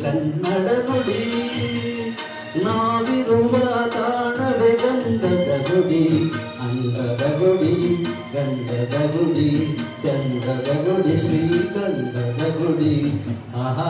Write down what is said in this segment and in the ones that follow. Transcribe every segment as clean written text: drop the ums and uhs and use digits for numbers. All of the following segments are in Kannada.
ಕನ್ನಡ ನುಡಿ ನಾವಿರುವ ತಾಣವೇ ಗಂಧದ ಗುಡಿ ಅಂದದ ಗುಡಿ ಗಂಧದ ಗುಡಿ ಚಂದದ ಗುಡಿ ಶ್ರೀಗಂಧದ ಗುಡಿ ಆಹಾ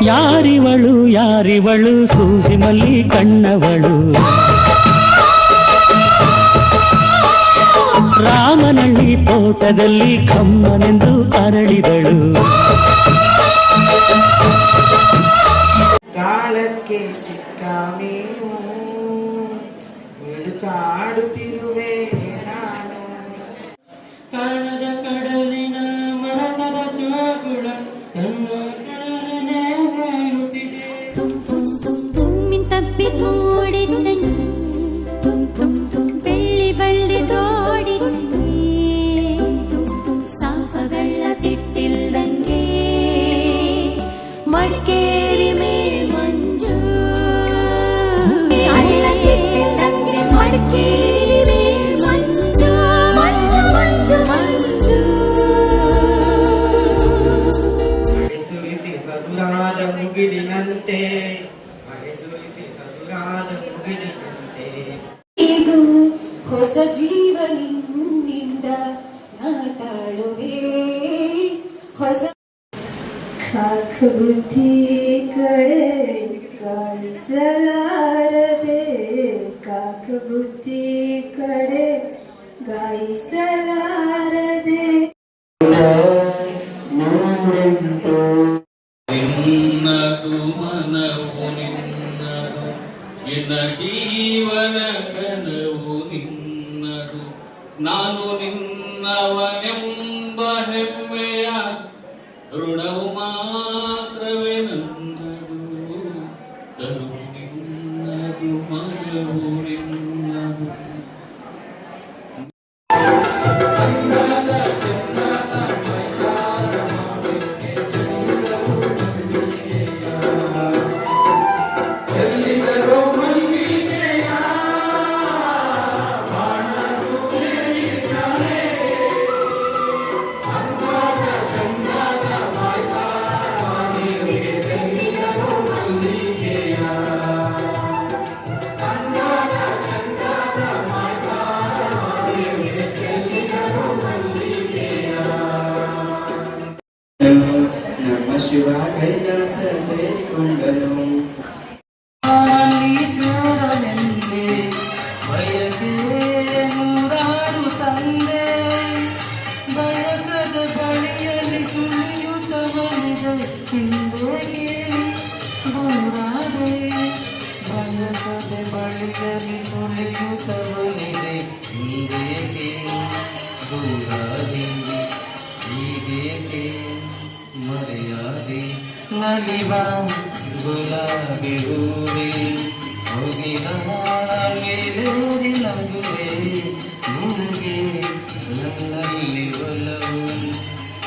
ಯಾರಿವಳು ಯಾರಿವಳು ಸೂಸಿ ಮಲ್ಲಿ ಕಣ್ಣವಳು ರಾಮನಳ್ಳಿ ತೋಟದಲ್ಲಿ ಕಮ್ಮನೆಂದು ಅರಳಿದಳು ಕಾಳಕ್ಕೆ ಸಿಕ್ಕ ಮೀನು ಹುಡುಕಾಡುತ್ತಿರುವೆ ನಾನು ಕಾಣದ ಕಡಲಿನ ಮರಕದ ಜೋಗುಳ ನನ್ನ ಕಡಲಿನೇ ಕಾಯುತ್ತಿದೆ ತಪ್ಪಿ ತೋಡಿದ್ದನು ಬೆಳ್ಳಿ ಬಳ್ಳಿ ತೋಡಿದ್ದೆ ಸಾಫಗಳ ತಿಟ್ಟಿಲ್ದಂಗೆ ಮಡಿಕೇರಿ ಮೇ ಮಂಜು ಹಳ್ಳ ತಿಟ್ಟಿಲ್ದಂಗೆ ಮಡಿಕೇರಿ ಮೇ ಮಂಜು ಮಂಜು ಮಂಜು ಮಂಜು ಸುರಿಸಿ ಹಗುರಾದ ಮುಗಿಲಿನಂತೆ ಸುರಿಸಿ ಹಗುರಾದ ಮುಗಿಲಿನಂತೆ ಈಗ ಹೊಸ ಜೀವನಿಂದ ಮಾತಾಡುವೆ ಹೊಸ ಕಾಕ ಬುದ್ಧಿ ಕಡೆ ಗಾಯಿಸಲಾರದೆ ಕಾಕ ಬುದ್ಧಿ ಕಡೆ ಗಾಯಿಸಲಾರದೆ ನಿನ್ನದು ಮನವು ನಿನ್ನದು ನಿನ್ನ ಜೀವನ ಕನವು ನಿನ್ನದು ನಾನು ನಿನ್ನವನೆಂಬ ಹೆಮ್ಮೆಯ ಋಣವು ಮಾತ್ರವೇ ನನ್ನದು ತನು ನಿನ್ನದು ಮನವು ನಿನ್ನದು ನಮ್ಮ ಶಿವ ಕೈಲಾಸ ಸೇರಿಕೊಂಡನು ಬಯಕೆ ನೂರಾರು ತಂದೆ ಬಯಸದ ಬಳಿಯಲ್ಲಿ ಸುಳಿಯುತ್ತವನಿದೆ ಹಿಂದೆಗೆ ದೂರಾದೆ ಬಯಸದ ಬಳಿಯಲ್ಲಿ ಸುಳಿಯುತ್ತವನಿದೆ ಹಿಂದೆಗೆ ದೂರಾದೆ ಹೀಗೇಕೆ ಮರೆಯಾದೆ ನಲಿವ ಗುಲಾಬಿ ಹೂವೆ ಹೋಗಿದ ಮೇಲೂರಿ ನಗುವೆ ನಿನಗೆ ನನ್ನಲ್ಲಿ ಒಲವು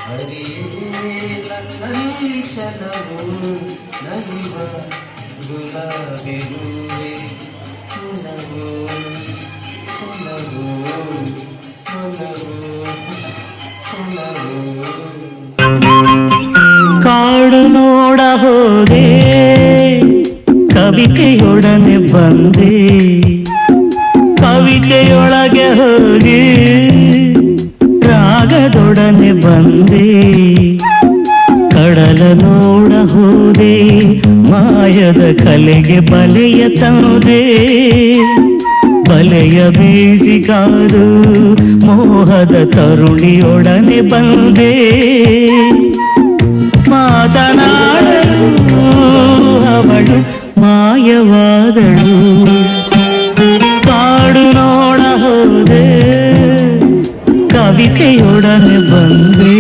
ಹರಿಯೇ ನನ್ನಲ್ಲಿ ಚಲವು ನಲಿವ ಗುಲಾಬಿ ಹೂವೆ ನಗು ನಗು ನಗು ನಗು ಕಾಡು ನೋಡ ಹೋದೆ ಕವಿತೆಯೊಡನೆ ಬಂದೆ ಕವಿತೆಯೊಳಗೆ ಹೋಗಿ ರಾಗದೊಡನೆ ಬಂದೆ ಕಡಲ ನೋಡ ಹೋದೆ ಮಾಯದ ಕಲೆಗೆ ಬಲೆಯ ತಂದೆ ಬಲೆಯ ಬೀಸಿಗಾದು ಮೋಹದ ತರುಣಿಯೊಡನೆ ಬಂದೆ ಮಾತನಾಡಲು ಅವಳು ಮಾಯವಾದಳು ಕಾಡು ನೋಡ ಹೋದೆ ಕವಿತೆಯೊಡನೆ ಬಂದೆ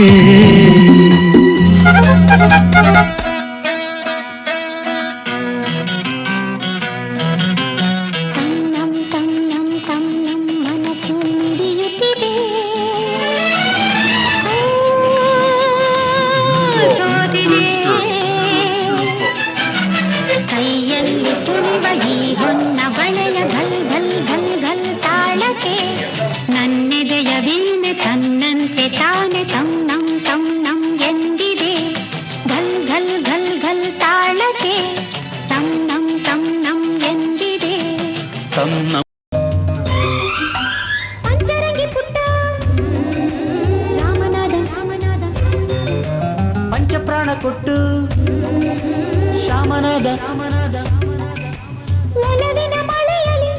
ತನ್ನಂ ತನ್ನಂ ತನ್ನಂ ಮನಸ್ಸು ಮತ್ತೆ ತಾನೆ ತಂ ನಂ ಎಂದಿದೆ ಘಲ್ ಘಲ್ ಘಲ್ ಘಲ್ ತಾಳಕ್ಕೆ ತಂ ನಂ ಎಂದಿದೆ ಪಂಚರಂಗಿ ಪುಟ್ಟ ರಾಮನಾದ ಪಂಚಪ್ರಾಣ ಕೊಟ್ಟು ಶ್ಯಾಮನಾದ ಒಲವಿನ ಮಳೆಯಲಿ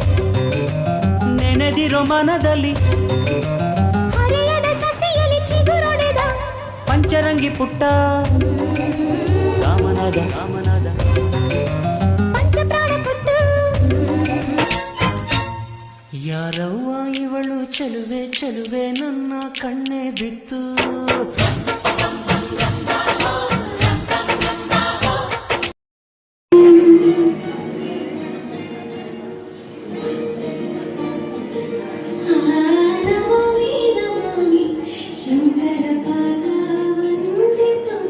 ನೆನೆದಿರೋ ಮನದಲ್ಲಿ ಹರಿಯದ ಸಸಿಯಲಿ ಚಿಗುರೊಡೆದ ಪಂಚರಂಗಿ ಪುಟ್ಟ ರಾಮನಾದ ಪಂಚಪ್ರಾಣ ಪುಟ್ಟ ಯಾರವ್ವ ಇವಳು ಚೆಲುವೆ ನನ್ನ ಕಣ್ಣೆ ಬಿತ್ತು ನಮಾಮಿ ಶಂಕರ ಪಾದ ವಂದಿತಂ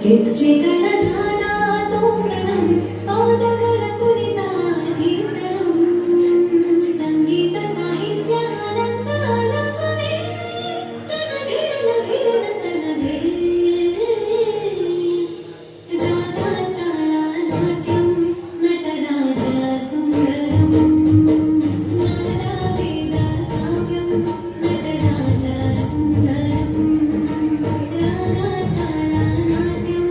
ಗೆಜ್ಜೆಗಳ ನಾದ ತೋರಣಂ ಪಾದಗಳ ಕುಣಿತ ಕೀರ್ತನಂ ಸಂಗೀತ ಸಾಹಿತ್ಯ ಆನಂದ ಆಲಾಪವೇ ತನಧೀರನ ತನಧೇ ರಾಗ ತಾಳ ನಾಟ್ಯಂ ನಟರಾಜ ಸುಂದರಂ ನಾದ ವೇದ ಕಾವ್ಯಂ ನಟರಾಜ ಸುಂದರಂ ರಾಗ ತಾಳ ನಾಟ್ಯಂ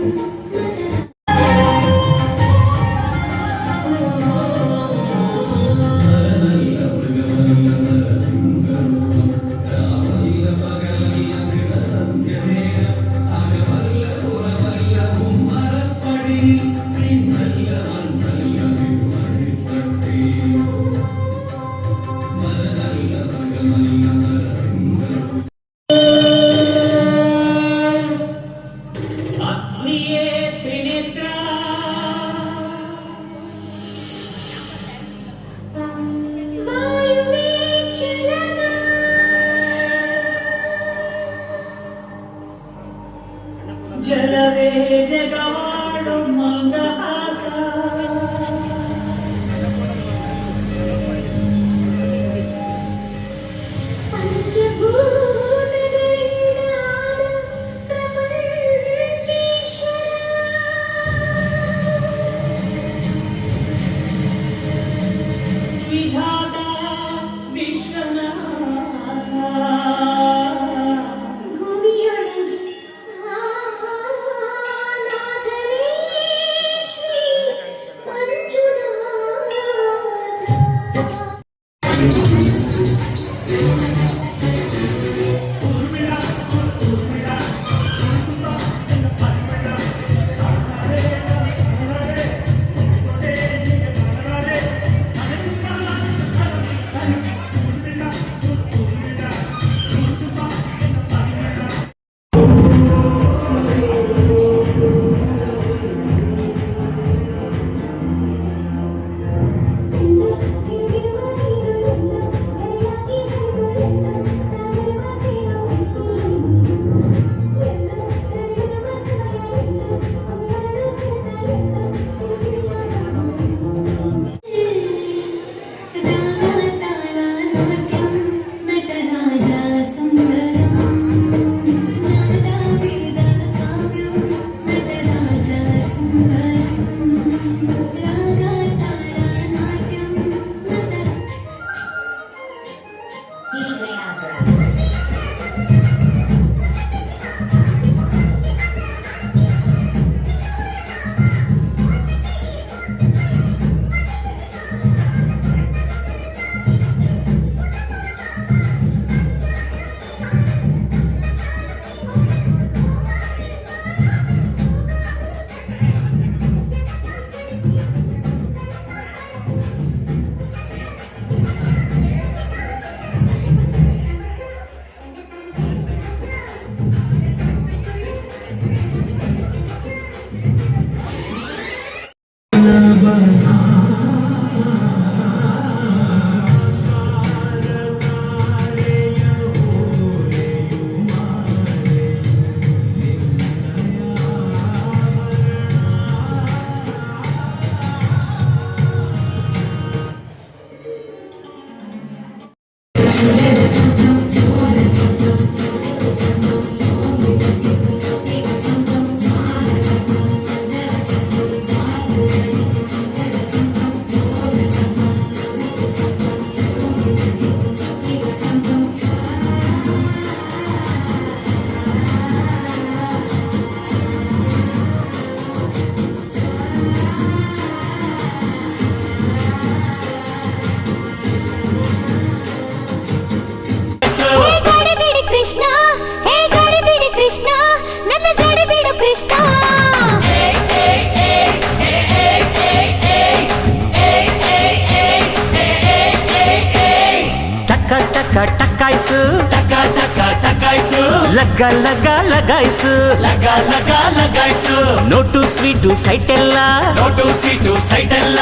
ಟಕ ಟಕಾಯ್ಸು ಟಕ ಟಕ ಟಕಾಯ್ಸು ಲಗ್ಗ ಲಗ್ಗ ಲಗಾಯ್ಸು ಲಗ ಲಗ ಲಗಾಯ್ಸು ನೋಟು ಸ್ವೀಟು ಸೈಟೆಲ್ಲ ನೋಟು ಸೀಟು ಸೈಟ್ ಎಲ್ಲ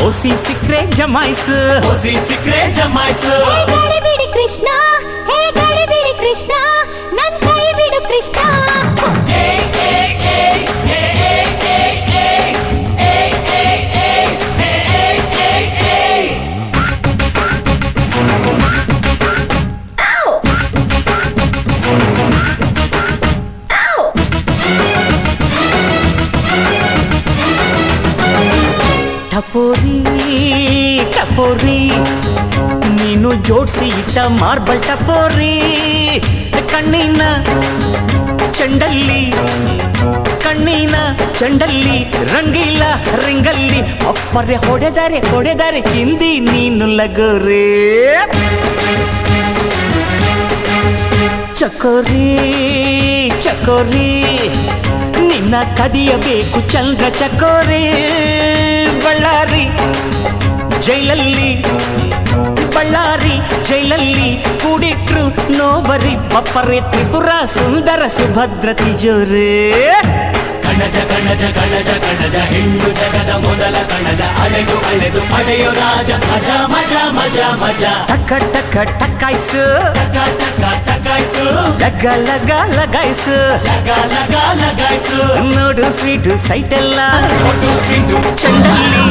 ಓಸಿ ಸಿಕ್ರೆ ಜಮಾಯ್ಸು ಓಸಿ ಸಿಕ್ರೆ ಜಮಾಯ್ಸು ಗಡಿಬಿಡಿ ಕೃಷ್ಣ ಹೇ ಗಡಿಬಿಡಿ ಕೃಷ್ಣ ನನ್ ಕೈ ಬಿಡು ಕೃಷ್ಣ ಟಪೋರಿ ಟಪೋರಿ ನೀನು ಜೋಡ್ಸಿ ಇಟ್ಟ ಮಾರ್ಬಲ್ ಟಪೋರಿ ಕಣ್ಣಿನ ಚೆಂಡಲ್ಲಿ ಕಣ್ಣಿನ ಚೆಂಡಲ್ಲಿ ರಂಗಿಲ್ಲ ರಿಂಗಲ್ಲಿ ಅಪ್ಪರೆ ಹೊಡೆದರೆ ಚಿಂದಿ ನೀನು ಲಗೋರಿ ಚಕೋರಿ ಚಕೋರಿ ನಿನ್ನ ಕದಿಯಬೇಕು ಚಂದ್ರ ಚಕೋರಿ ಬಳ್ಳಾರಿ ಜೈಲಲ್ಲಿ ಬಳ್ಳಾರಿ ಜೈಲಲ್ಲಿ ಕೂಡಿಟ್ರು ನೋಬರಿ ಬಪ್ಪರೆ ತ್ರಿಪುರ ಸುಂದರ ಸುಭದ್ರ ತಿಜೋರೇ ಕಣಜ ಕಣಜ ಕಣಜ ಕಣಜ ಹೆಣ್ಣು ಜಗದ ಮೊದಲ ಕಣಜ ಅಲೆದು ಅಲೆದು ಪಡೆಯೋ ರಾಜ ಮಜ ಮಜ ಮಜ ಮಜ ಟಕ ಟಕ ಟಕಾಯ್ಸು ಟಕ ಟಕ ಟಕಾಯ್ಸು ಲಗ ಲಗ ಲಗಾಯ್ಸು ಲಗ ಲಗ ಲಗಾಯ್ಸು ನೋಡು ಸ್ವೀಟು ಸೈಟೆಲ್ಲ ನೋಟು ಸೀಟು ಚೆಂಡಲ್ಲಿ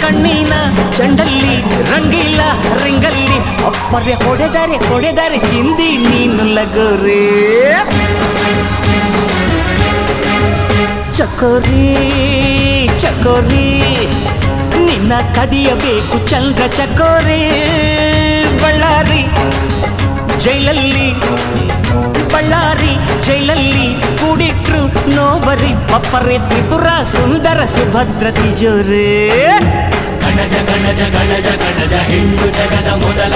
ಕಣ್ಣಿನ ಚೆಂಡಲ್ಲಿ ರಂಗಿಲ್ಲ ರಿಂಗಲ್ಲಿ ಅಪ್ಪರೆ ಹೊಡೆದರೆ ಚಿಂದಿ ನೀನು ಲಗೋರಿ ಚಕೋರಿ ಚಕೋರಿ ನಿನ್ನ ಕದಿಯಬೇಕು ಚಂದ್ರ ಚಕೋರಿ ಬಳ್ಳಾರಿ ಜೈಲಲ್ಲಿ ಬಳ್ಳಾರಿ ಜೈಲಲ್ಲಿ ಕೂಡಿಟ್ರು ನೋಬರಿ ಬಪ್ಪರೆ ತ್ರಿಪುರ ಸುಂದರ ಸುಭದ್ರ ತಿಜೋರೇ ಕಣಜ ಕಣಜ ಕಣಜ ಕಣಜ ಹೆಣ್ಣು ಜಗದ ಮೊದಲ